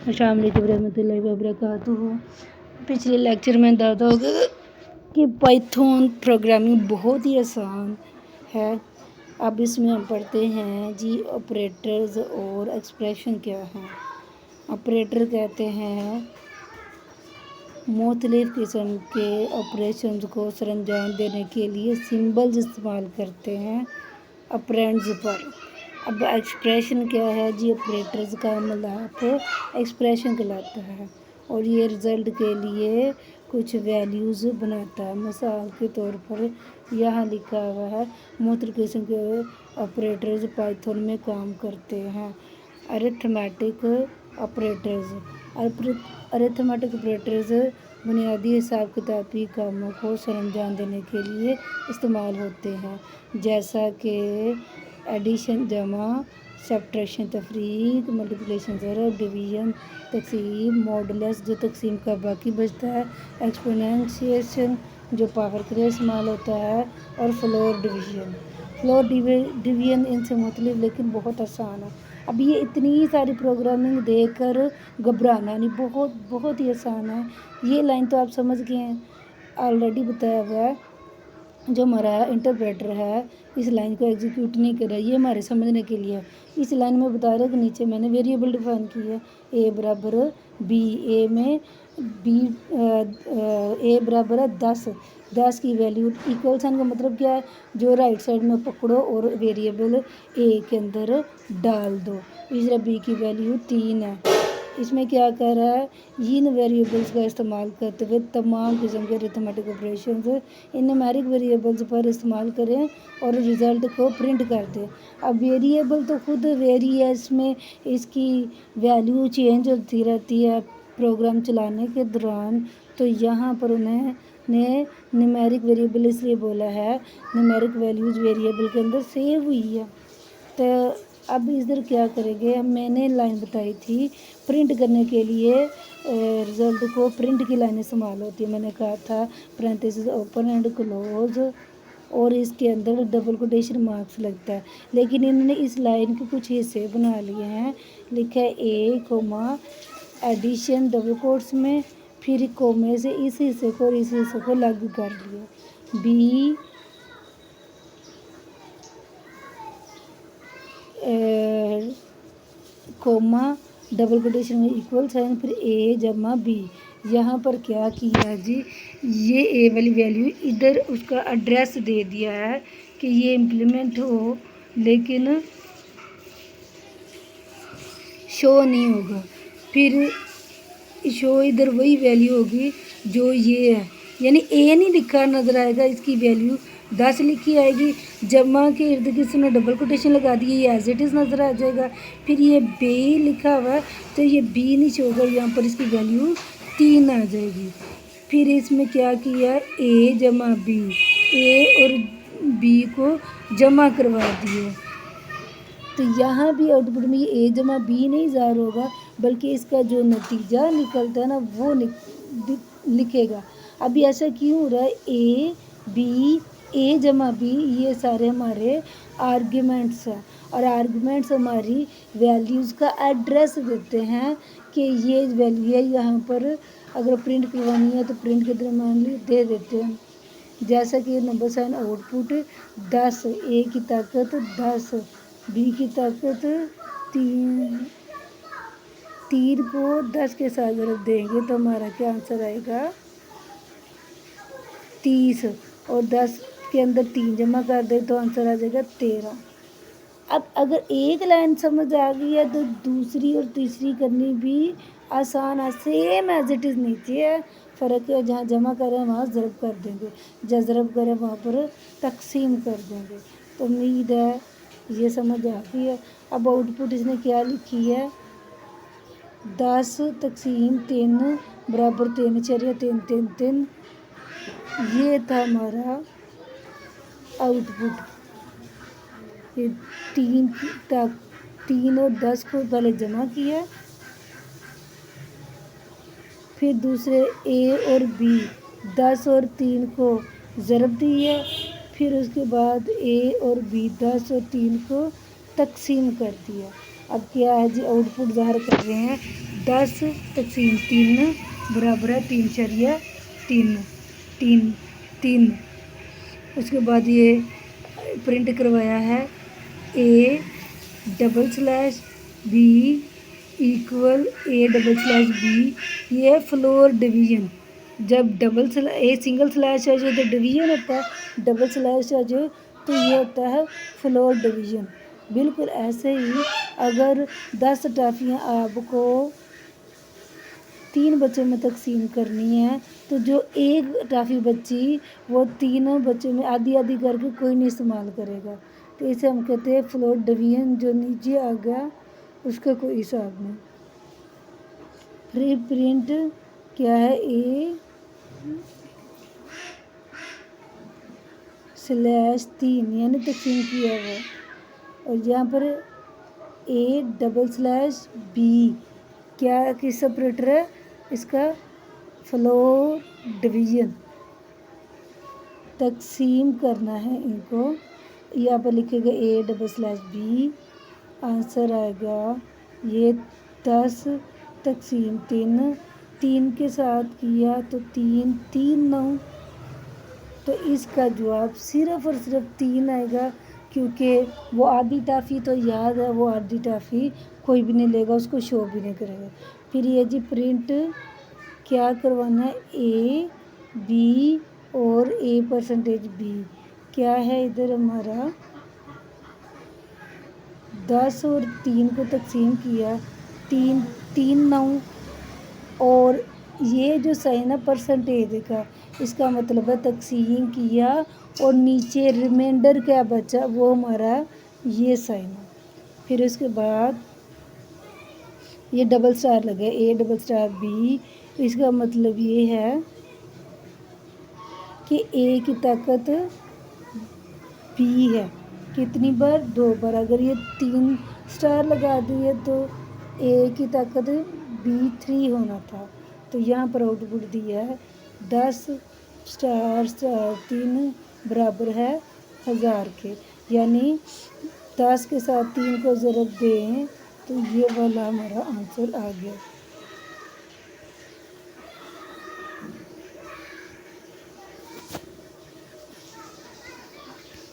अस्सलाम वालेकुम रहमतुल्लाहि व बरकातुहू। पिछले लेक्चर में बताया होगा कि पाइथन प्रोग्रामिंग बहुत ही आसान है। अब इसमें हम पढ़ते हैं जी ऑपरेटर्स और एक्सप्रेशन क्या हैं। ऑपरेटर कहते हैं मुख्तलिफ़ किस्म के ऑपरेशंस को सरअंजाम देने के लिए सिंबल्स इस्तेमाल करते हैं ऑपरेंड्स पर। अब एक्सप्रेशन क्या है जी, ऑपरेटर्स का मिलाप एक्सप्रेशन कहलाता है और ये रिज़ल्ट के लिए कुछ वैल्यूज़ बनाता है। मिसाल के तौर पर यहाँ लिखा हुआ है मुख्तलिफ़ किस्म के ऑपरेटर्स पाइथन में काम करते हैं। अरिथमेटिक ऑपरेटर्स अरिथमेटिक ऑपरेटर्स बुनियादी हिसाब किताबी कामों को सरअंजाम देने के लिए इस्तेमाल होते हैं, जैसा कि एडिशन जमा, सब्ट्रैक्शन तफरीक, मल्टीप्लिकेशन ज़रब, डिवीज़न तकसीम, मॉडुलस जो तकसीम का बाकी बचता है, एक्सपोनेंशिएशन जो पावर के लिए इस्तेमाल होता है और फ्लोर डिवीज़न इनसे मुख्तलिफ लेकिन बहुत आसान है। अब ये इतनी सारी प्रोग्रामिंग देकर घबराना नहीं, बहुत ही आसान है। ये लाइन तो आप समझ गए हैं, ऑलरेडी बताया हुआ है। जो हमारा इंटरप्रेटर है इस लाइन को एग्जीक्यूट नहीं कर रहा, ये हमारे समझने के लिए है। इस लाइन में बता रहा है कि नीचे मैंने वेरिएबल डिफाइन की है ए बराबर बी, ए में बी ए बराबर है 10 की वैल्यू। इक्वल साइन का मतलब क्या है, जो राइट साइड में पकड़ो और वेरिएबल ए के अंदर डाल दो। इस तरह बी की वैल्यू 3 है। इसमें क्या कर रहा है, इन वेरिएबल्स का इस्तेमाल करते हुए तमाम किस्म के arithmetic operations in numeric variables पर इस्तेमाल करें और रिज़ल्ट को प्रिंट कर दें। अब वेरिएबल तो खुद वेरी है, इसमें इसकी वैल्यू चेंज होती रहती है प्रोग्राम चलाने के दौरान। तो यहाँ पर उन्होंने न्यूमेरिक वेरिएबल इसलिए बोला है, न्यूमेरिक वैल्यूज़ वेरिएबल के अंदर सेव हुई है। तो अब इधर क्या करेंगे, मैंने लाइन बताई थी प्रिंट करने के लिए रिज़ल्ट को प्रिंट की लाइन इस्तेमाल होती है। मैंने कहा था पैरेंथेसिस ओपन एंड क्लोज और इसके अंदर डबल कोटेशन मार्क्स लगता है, लेकिन इन्होंने इस लाइन के कुछ हिस्से बना लिए हैं। लिखा है ए कोमा एडिशन डबल कोट्स में, फिर कोमे से इस हिस्से को और इस हिस्से को लागू कर लिया। बी कोमा डबल कोटेशन में इक्वल साइन, फिर ए जमा बी। यहाँ पर क्या किया है जी, ये ए वाली वैल्यू इधर उसका एड्रेस दे दिया है कि ये इम्प्लीमेंट हो, लेकिन शो नहीं होगा। फिर शो इधर वही वैल्यू होगी जो ये है, यानी ए नहीं लिखा नज़र आएगा, इसकी वैल्यू 10 लिखी आएगी। जमा के इर्द गिर्द उसने डबल कोटेशन लगा दिए, ये एज इट इज़ नज़र आ जाएगा। फिर ये बी लिखा हुआ है तो ये बी नहीं होगा, यहाँ पर इसकी वैल्यू 3 आ जाएगी। फिर इसमें क्या किया, ए जमा बी, ए और बी को जमा करवा दिए। तो यहाँ भी आउटपुट में ये ए जमा बी नहीं ज़ाहिर होगा, बल्कि इसका जो नतीजा निकलता है ना वो लिखेगा। अभी ऐसा क्यों हो रहा है, ए बी ए जमा बी ये सारे हमारे आर्ग्यूमेंट्स हैं और आर्ग्यूमेंट्स हमारी वैल्यूज़ का एड्रेस देते हैं कि ये वैल्यू है। यहाँ पर अगर प्रिंट करवानी है तो प्रिंट के दरम्यान दे देते हैं, जैसा कि नंबर साइन आउटपुट 10, ए की ताकत 10, बी की ताकत 3 को 10 के साथ ज़रूर देंगे तो हमारा क्या आंसर आएगा 30, और 10 के अंदर 3 जमा कर दे तो आंसर आ जाएगा 13। अब अगर एक लाइन समझ आ गई है तो दूसरी और तीसरी करनी भी आसान है, सेम एज इट इज़ नीचे है। फ़र्क है जहाँ जमा करें वहाँ ज़रब कर देंगे, जहाँ ज़रब करें वहाँ पर तकसीम कर देंगे। तो उम्मीद है ये समझ आ गई है। अब आउटपुट इसने क्या लिखी है, 10 तकसीम 3 बराबर 3 चरिया 3 3 3। ये था हमारा आउटपुट। ये 3 और 10 को पहले जमा किया, फिर दूसरे ए और बी 10 और 3 को ज़रब दिया, फिर उसके बाद ए और बी 10 और 3 को तकसीम कर दिया। अब क्या है जी, आउटपुट ज़ाहिर कर रहे हैं 10 तकसीम 3 बराबर है 3 शरिया 3 3 3। उसके बाद ये प्रिंट करवाया है A double slash B equal A double slash B। ये फ्लोर डिवीज़न, जब A सिंगल स्लैश है जो तो डिवीज़न होता है, डबल स्लैश है जो तो ये होता है फ्लोर डिवीज़न। बिल्कुल ऐसे ही अगर 10 टॉफ़ियाँ आपको 3 बच्चों में तकसीम करनी है तो जो एक टॉफ़ी बची वो तीनों बच्चों में आधी आधी करके कोई नहीं इस्तेमाल करेगा, तो इसे हम कहते हैं फ्लोर डिवीज़न। जो नीचे आ गया उसका कोई हिसाब नहीं। फिर प्रिंट क्या है A स्लैश 3 यानी तकसीम किया हुआ, और यहाँ पर A डबल स्लैश B क्या किस ऑपरेटर है इसका, फ्लोर डिवीज़न। तकसीम करना है इनको, यहाँ पर लिखेगा A double slash B, answer आएगा ये 10 तकसीम 3। 3 के साथ किया तो 3 3 9, तो इसका जवाब सिर्फ़ और सिर्फ 3 आएगा, क्योंकि वो आधी टॉफ़ी तो याद है, वो आधी टॉफ़ी कोई भी नहीं लेगा, उसको शो भी नहीं करेगा। फिर ये जी प्रिंट क्या करवाना है A B और A% B क्या है इधर हमारा 10 और 3 को तकसीम किया 3 3 9, और ये जो साइन है परसेंटेज का, इसका मतलब है तकसीम किया और नीचे रिमाइंडर क्या बचा वो हमारा ये साइन है। फिर उसके बाद ये डबल स्टार लगे A डबल स्टार B, इसका मतलब ये है कि A की ताकत B है, कितनी बार 2 बार। अगर ये 3 स्टार लगा दिए तो A की ताकत B3 होना था, तो यहाँ पर आउटपुट दिया है 10 स्टार 3 बराबर है 1000 के, यानी 10 के साथ 3 को ज़रब दें तो ये वाला हमारा आंसर आ गया।